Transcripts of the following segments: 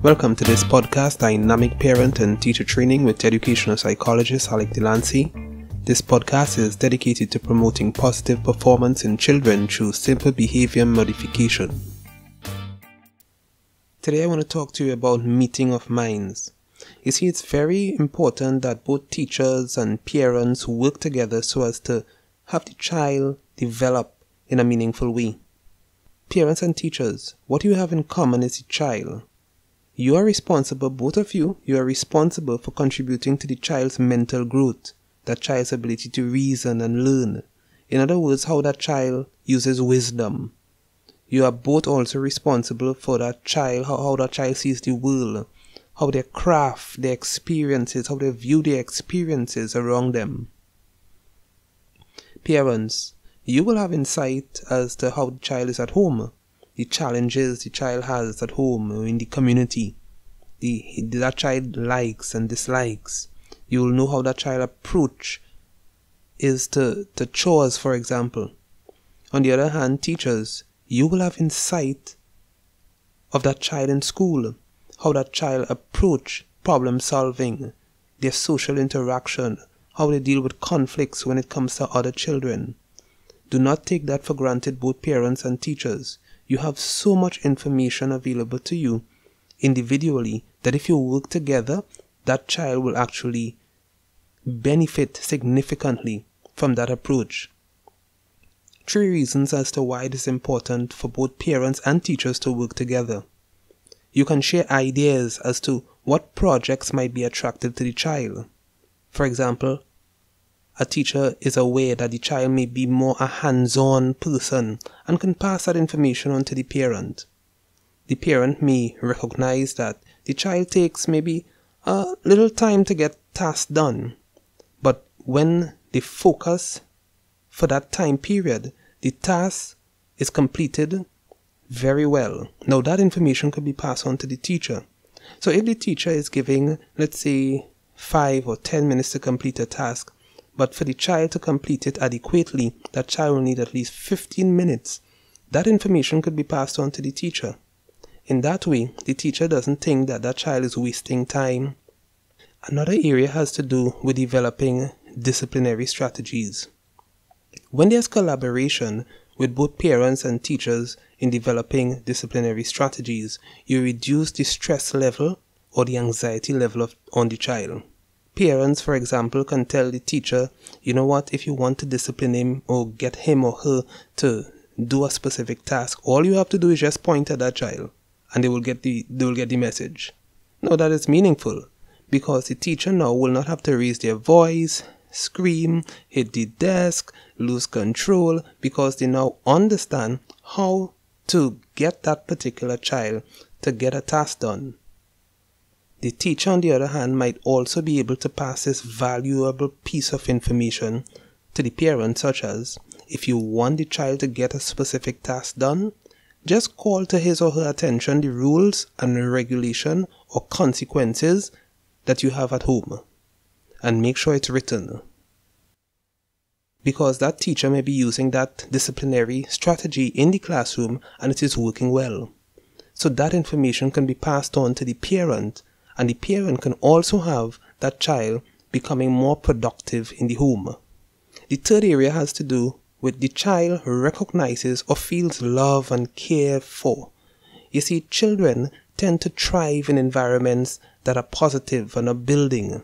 Welcome to this podcast, Dynamic Parent and Teacher Training with educational psychologist Alec Delancey. This podcast is dedicated to promoting positive performance in children through simple behavior modification. Today I want to talk to you about meeting of minds. You see, it's very important that both teachers and parents work together so as to have the child develop in a meaningful way. Parents and teachers, what you have in common is the child. You are responsible, both of you are responsible for contributing to the child's mental growth, that child's ability to reason and learn. In other words, how that child uses wisdom. You are both also responsible for that child, how that child sees the world, how they craft their experiences, how they view their experiences around them. Parents, you will have insight as to how the child is at home, the challenges the child has at home, in the community, that child likes and dislikes. You will know how that child approach is to chores, for example. On the other hand, teachers, you will have insight of that child in school, how that child approach problem solving, their social interaction, how they deal with conflicts when it comes to other children. Do not take that for granted, both parents and teachers. You have so much information available to you individually that if you work together, that child will actually benefit significantly from that approach. 3 reasons as to why it is important for both parents and teachers to work together. You can share ideas as to what projects might be attractive to the child. For example, a teacher is aware that the child may be more a hands-on person and can pass that information on to the parent. The parent may recognize that the child takes maybe a little time to get tasks done, but when they focus for that time period, the task is completed very well. Now that information could be passed on to the teacher. So if the teacher is giving, let's say, 5 or 10 minutes to complete a task, but for the child to complete it adequately, that child will need at least 15 minutes. That information could be passed on to the teacher. In that way, the teacher doesn't think that that child is wasting time. Another area has to do with developing disciplinary strategies. When there's collaboration with both parents and teachers in developing disciplinary strategies, you reduce the stress level or the anxiety level on the child. Parents, for example, can tell the teacher, you know what, if you want to discipline him or get him or her to do a specific task, all you have to do is just point at that child and they will get the message. Now that is meaningful because the teacher now will not have to raise their voice, scream, hit the desk, lose control, because they now understand how to get that particular child to get a task done. The teacher, on the other hand, might also be able to pass this valuable piece of information to the parent, such as, if you want the child to get a specific task done, just call to his or her attention the rules and regulation or consequences that you have at home, and make sure it's written. Because that teacher may be using that disciplinary strategy in the classroom and it is working well. So that information can be passed on to the parent, and the parent can also have that child becoming more productive in the home. The third area has to do with the child recognizes or feels love and cared for. You see, children tend to thrive in environments that are positive and are building.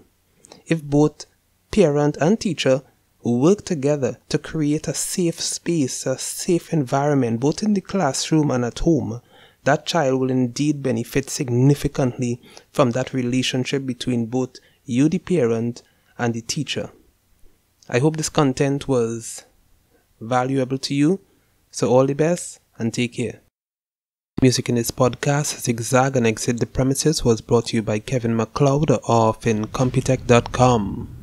If both parent and teacher work together to create a safe space, a safe environment, both in the classroom and at home, that child will indeed benefit significantly from that relationship between both you, the parent, and the teacher. I hope this content was valuable to you. So all the best and take care. Music in this podcast, Zigzag and Exit the Premises, was brought to you by Kevin MacLeod of Incompetech.com.